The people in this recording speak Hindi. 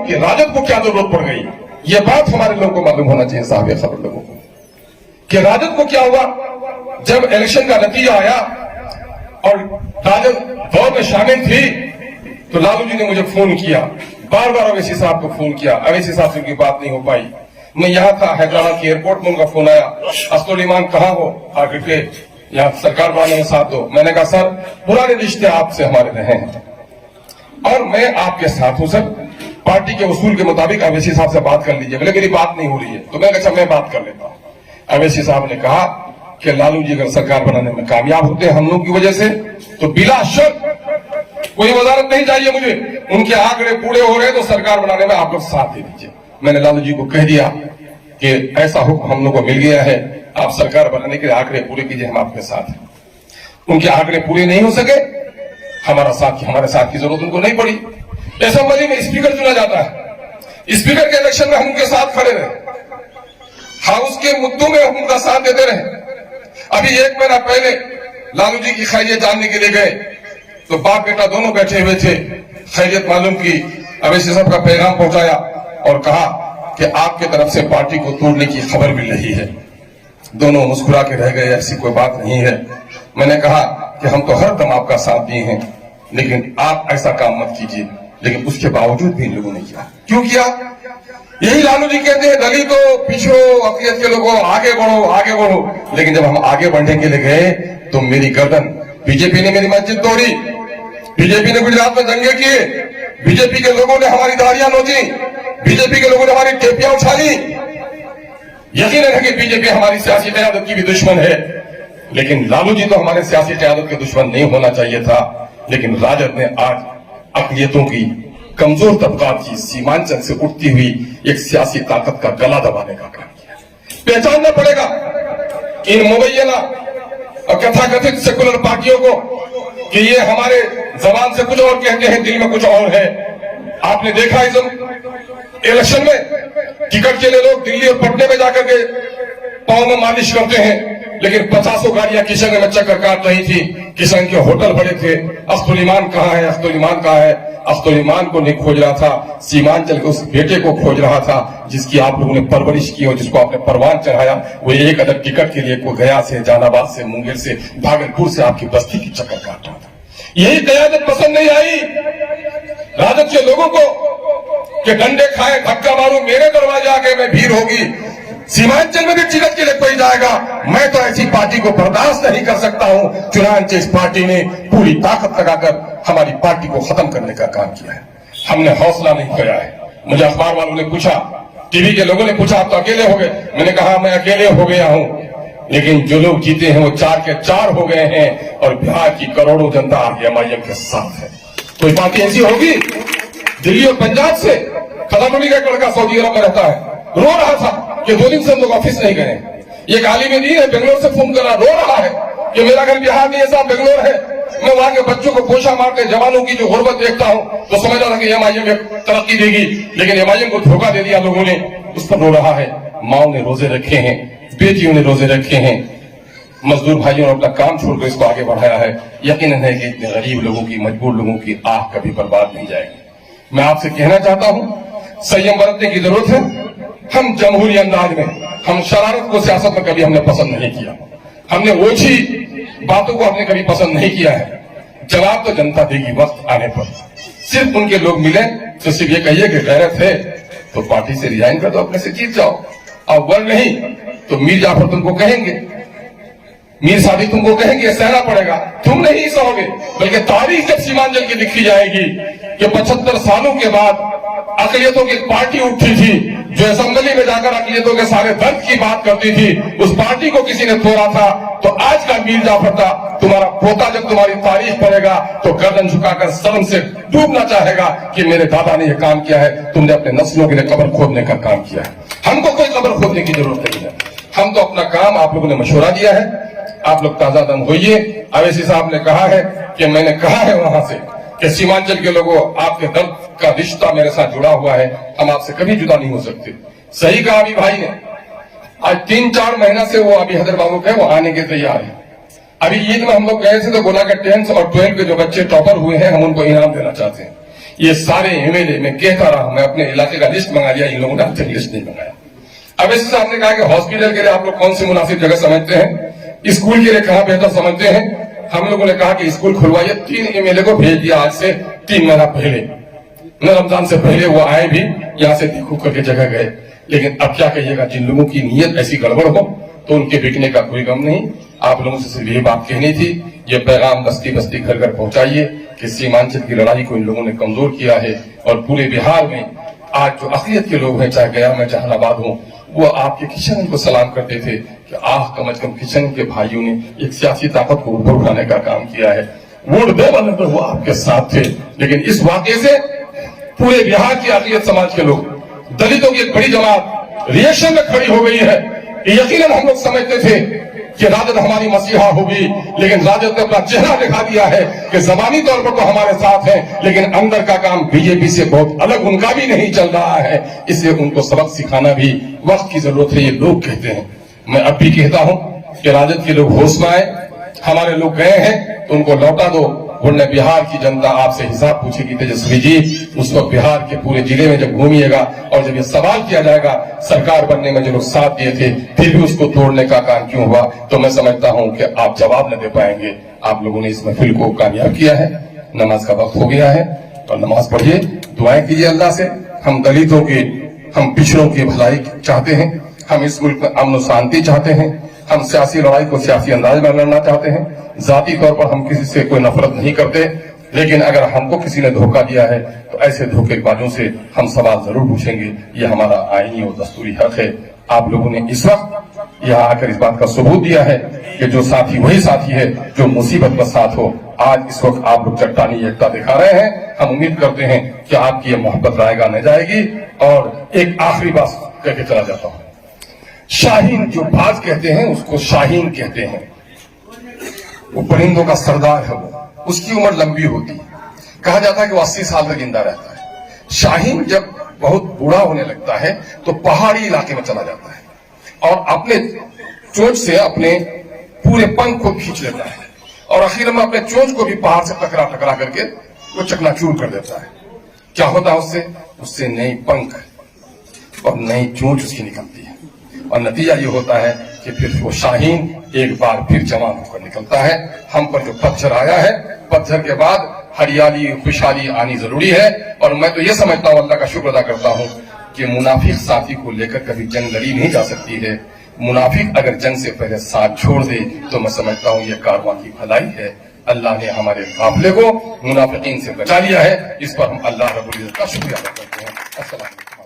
कि राजद को क्या जरूरत पड़ गई। ये बात हमारे लोगों को मालूम होना चाहिए साहब खबर लोगों को कि राजद को क्या हुआ। जब इलेक्शन का नतीजा आया और राजद दौर में शामिल थी तो लालू जी ने मुझे फोन किया, बार बार अवैसी साहब को फोन किया, अवैसी साहब से उनकी बात नहीं हो पाई। मैं यहाँ था हैदराबाद के एयरपोर्ट में, उनका फोन आया, असदुल ईमान कहाँ हो, आकर के यहाँ सरकार बनाने में साथ दो। मैंने कहा सर पुराने रिश्ते आपसे हमारे रहे हैं और मैं आपके साथ हूं सर, पार्टी के उसूल के मुताबिक अवैसी साहब से बात कर लीजिए। बोले मेरी बात नहीं हो रही है। तो मैंने कहा मैं बात कर लेता हूं। अवैसी साहब ने कहा कि लालू जी अगर सरकार बनाने में कामयाब होते हैं हम लोग की वजह से तो बिला शक कोई वजारत नहीं चाहिए मुझे, उनके आंकड़े पूरे हो रहे तो सरकार बनाने में आप लोग साथ दे दीजिए। मैंने लालू जी को कह दिया कि ऐसा हुक्म हम लोग को मिल गया है, आप सरकार बनाने के लिए आंकड़े पूरे कीजिए, हम आपके साथ हैं। उनके आंकड़े पूरे नहीं हो सके, हमारे साथ की जरूरत उनको नहीं पड़ी। असेंबली में स्पीकर चुना जाता है, स्पीकर के इलेक्शन में हम उनके साथ खड़े रहे, हाउस के मुद्दों में हम उनका साथ देते रहे। अभी 1 महीना पहले लालू जी की खैरियत जानने के लिए गए तो बाप बेटा दोनों बैठे हुए थे, खैरियत मालूम की, अवैसी साहब का पैगाम पहुंचाया और कहा कि आपके तरफ से पार्टी को तोड़ने की खबर मिल रही है। दोनों मुस्कुरा के रह गए, ऐसी कोई बात नहीं है। मैंने कहा कि हम तो हर दम आपका साथ दिए हैं, लेकिन आप ऐसा काम मत कीजिए। लेकिन उसके बावजूद भी इन लोगों ने किया। क्यों किया? यही लालू जी कहते हैं दलितों, पिछड़ों, अकलियत के लोगों आगे बढ़ो, आगे बढ़ो। लेकिन जब हम आगे बढ़ने के लिए गए तो मेरी गर्दन, बीजेपी ने मेरी मस्जिद तोड़ी, बीजेपी ने गुजरात में दंगे किए, बीजेपी के लोगों ने हमारी दाढ़ियां नोची, बीजेपी के लोगों ने हमारी टेपियां उछाली। यकीन है कि बीजेपी हमारी सियासी क़यादत की भी दुश्मन है, लेकिन लालू जी तो हमारे सियासी क़यादत के दुश्मन नहीं होना चाहिए था। लेकिन राजद ने आज अक़लियतों की, कमजोर तबकात की, सीमांचल से उठती हुई एक सियासी ताकत का गला दबाने का काम किया। पहचानना पड़ेगा इन मुबैना और कथाकथित सेकुलर पार्टियों को कि ये हमारे जबान से कुछ और कहते हैं, दिल में कुछ और है। आपने देखा इस इलेक्शन में टिकट के लिए लोग दिल्ली और पटने में जाकर के पांव में मालिश करते हैं, लेकिन 50 गाड़ियां किशन में चक्कर काट रही थी। किशन के होटल भरे थे। असदुल ईमान कहाँ है, असदुल ईमान कहाँ है? असदुल ईमान को नहीं खोज रहा था, सीमांचल के उस बेटे को खोज रहा था जिसकी आप लोगों ने परवरिश की और जिसको आपने परवान चढ़ाया। वो एक अदर टिकट के लिए को गया से, जहानाबाद से, मुंगेर से, भागलपुर से आपकी बस्ती की चक्कर काट रहा था। यही क़यादत पसंद नहीं आई राजद के लोगों को कि डंडे खाए, धक्का मारूं, मेरे दरवाजे आके मैं भीड़ होगी, सीमांचल में भी टिकट के लिए कोई जाएगा। मैं तो ऐसी पार्टी को बर्दाश्त नहीं कर सकता हूं। चुनांचे इस पार्टी ने पूरी ताकत लगाकर हमारी पार्टी को खत्म करने का काम किया है। हमने हौसला नहीं खोया है। मुझे अखबार वालों ने पूछा, टीवी के लोगों ने पूछा आप तो अकेले हो गए। मैंने कहा मैं अकेले हो गया हूं, लेकिन जो लोग जीते हैं वो 4 के 4 हो गए हैं और बिहार की करोड़ों जनता एमआईएम के साथ है। कोई पार्टी ऐसी होगी? दिल्ली और पंजाब से कदमोली का एक लड़का सऊदी अरब में रहता है, रो रहा था कि 2 दिन से हम लोग ऑफिस नहीं गए। ये गाली में नहीं है, बेंगलोर से फोन कर रहा, रो रहा है कि मेरा घर बिहार नहीं है साहब, बेंगलोर है। मैं वहां के बच्चों को पोछा मारते जवानों की जो गुर्बत देखता हूं तो समझ रहा था कि एमआईएम तरक्की देगी, लेकिन एमआईएम को धोखा दे दिया लोगों ने। उस पर रो रहा है। माओ ने रोजे रखे हैं, बेटियों ने रोजे रखे हैं, मजदूर भाइयों ने अपना काम छोड़कर इसको आगे बढ़ाया है। यकीनन है कि इतने गरीब लोगों की, मजबूर लोगों की आह कभी बर्बाद नहीं जाएगी। मैं आपसे कहना चाहता हूं संयम बरतने की जरूरत है। हम जमहूरी अंदाज में, हम शरारत को सियासत में कभी हमने पसंद नहीं किया, हमने ओछी बातों को हमने कभी पसंद नहीं किया है। जवाब तो जनता देगी वक्त आने पर। सिर्फ उनके लोग मिले तो सिर्फ ये कहिए कि गैरत है तो पार्टी से रिजाइन कर दो, अपने से जीत जाओ। और वर नहीं तो मीर जाफर तुमको कहेंगे, मीर सादी तुमको कहेंगे सहना पड़ेगा, तुम नहीं सहोगे। बल्कि तारीख जब सीमांचल की लिखी जाएगी कि 75 सालों के बाद अकलियतों की पार्टी उठी थी जो असेंबली में जाकर अकलियतों के सारे दर्द की बात करती थी, उस पार्टी को किसी ने तोड़ा था। तो आज का मीर जाफर था, तुम्हारा पोता जब तुम्हारी तारीख पढ़ेगा तो गर्दन झुकाकर शर्म से डूबना चाहेगा कि मेरे दादा ने यह काम किया है, तुमने अपने नस्लों के लिए कब्र खोदने का काम किया है। हमको कोई कब्र खोदने की जरूरत नहीं है। हम तो अपना काम, आप लोगों ने मशवरा दिया है, आप लोग ताजा दम होइए। अवैसी साहब ने कहा है कि मैंने कहा है वहां से कि सीमांचल के लोगों, आपके दर्द का रिश्ता मेरे साथ जुड़ा हुआ है, हम आपसे कभी जुदा नहीं हो सकते। सही कहा अभी भाई ने। आज 3-4 महीना से वो अभी हैदर बाबू के वो आने के तैयार है। अभी ईद में हम लोग गए थे तो बोला कि 10th और 12th के जो बच्चे टॉपर हुए हैं हम उनको इनाम देना चाहते हैं। ये सारे एमएलए में कहता रहा, मैं अपने इलाके का लिस्ट मंगा लिया, इन लोगों ने अब लिस्ट नहीं मंगाया। अब इससे आपने कहा कि हॉस्पिटल के लिए आप लोग कौन सी मुनासिब जगह समझते हैं, स्कूल के लिए कहां बेहतर समझते हैं। हम लोगों ने कहा कि स्कूल खुलवाइए। 3 एमएलए को भेज दिया आज से 3 महीना पहले, न रमजान से पहले वो आए भी, यहां से देखो करके जगह गए। लेकिन अब क्या कहिएगा, जिन लोगों की नीयत ऐसी गड़बड़ हो तो उनके बिकने का कोई गम नहीं। आप लोगों से सिर्फ यही बात कहनी थी, ये पैगाम बस्ती बस्ती घर घर पहुंचाइए कि सीमांचल की लड़ाई को इन लोगों ने कमजोर किया है। और पूरे बिहार में आज जो अक़लियत के लोग हैं, चाहे गया में जहानाबाद हो, वो आपके किशन को सलाम करते थे कि कम अज कम किशन के भाइयों ने एक सियासी ताकत को ऊपर उठाने का काम किया है। वोट दे वाले पर वो आपके साथ थे। लेकिन इस वाकये से पूरे बिहार की अक़लियत समाज के लोग, दलितों की एक बड़ी जमात रिएक्शन में खड़ी हो गई है। यकीनन हम लोग समझते थे कि राजद हमारी मसीहा होगी, लेकिन राजद ने अपना चेहरा दिखा दिया है कि जबानी तौर पर तो हमारे साथ है, लेकिन अंदर का काम बीजेपी से बहुत अलग उनका भी नहीं चल रहा है। इसलिए उनको सबक सिखाना भी वक्त की जरूरत है, ये लोग कहते हैं। मैं अब भी कहता हूं कि राजद के लोग होश में आए, हमारे लोग गए हैं तो उनको लौटा दो, वरना बिहार की जनता आपसे हिसाब पूछेगी। तेजस्वी जी, उस वक्त बिहार के पूरे जिले में जब घूमिएगा और जब ये सवाल किया जाएगा सरकार बनने में जो लोग साथ दिए थे फिर भी उसको तोड़ने का काम क्यों हुआ, तो मैं समझता हूं कि आप जवाब न दे पाएंगे। आप लोगों ने इस महफिल को कामयाब किया है। नमाज का वक्त हो गया है और नमाज पढ़िए, दुआएं कीजिए अल्लाह से। हम दलितों की, हम पिछड़ों की भलाई चाहते हैं, हम इस मुल्क में अमन और शांति चाहते हैं, हम सियासी लड़ाई को सियासी अंदाज में लड़ना चाहते हैं। जाती तौर पर हम किसी से कोई नफरत नहीं करते, लेकिन अगर हमको किसी ने धोखा दिया है तो ऐसे धोखेबाजों से हम सवाल जरूर पूछेंगे। ये हमारा आईनी और दस्तूरी हक है। आप लोगों ने इस वक्त यहाँ आकर इस बात का सबूत दिया है कि जो साथी वही साथी है जो मुसीबत में साथ हो। आज इस वक्त आप लोग चट्टानी एकता दिखा रहे हैं। हम उम्मीद करते हैं कि आपकी ये मोहब्बत रायगा न जाएगी। और एक आखिरी बात कहकर चला जाता हूं, शाहीन जो बाज कहते हैं उसको शाहीन कहते हैं। वो परिंदों का सरदार है, वो उसकी उम्र लंबी होती है। कहा जाता है कि वो 80 साल तक जिंदा रहता है। शाहीन जब बहुत बूढ़ा होने लगता है तो पहाड़ी इलाके में चला जाता है और अपने चोंच से अपने पूरे पंख को खींच लेता है और आखिर में अपने चोंच को भी पहाड़ से टकरा टकरा करके वो चकनाचूर कर देता है। क्या होता है उससे? उससे नई पंख और नई चोंच उसकी निकलती है और नतीजा ये होता है कि फिर वो शाहीन एक बार फिर जवान होकर निकलता है। हम पर जो पतझड़ आया है, पतझड़ के बाद हरियाली खुशहाली आनी जरूरी है। और मैं तो ये समझता हूँ, अल्लाह का शुक्र अदा करता हूँ कि मुनाफिक साथी को लेकर कभी जंग लड़ी नहीं जा सकती है। मुनाफिक अगर जंग से पहले साथ छोड़ दे तो मैं समझता हूँ ये कारवां की भलाई है। अल्लाह ने हमारे काफिले को मुनाफिकीन से बचा लिया है। इस पर हम अल्लाह रब्बुल इज्जत का शुक्रिया अदा करते हैं। अस्सलाम वालेकुम।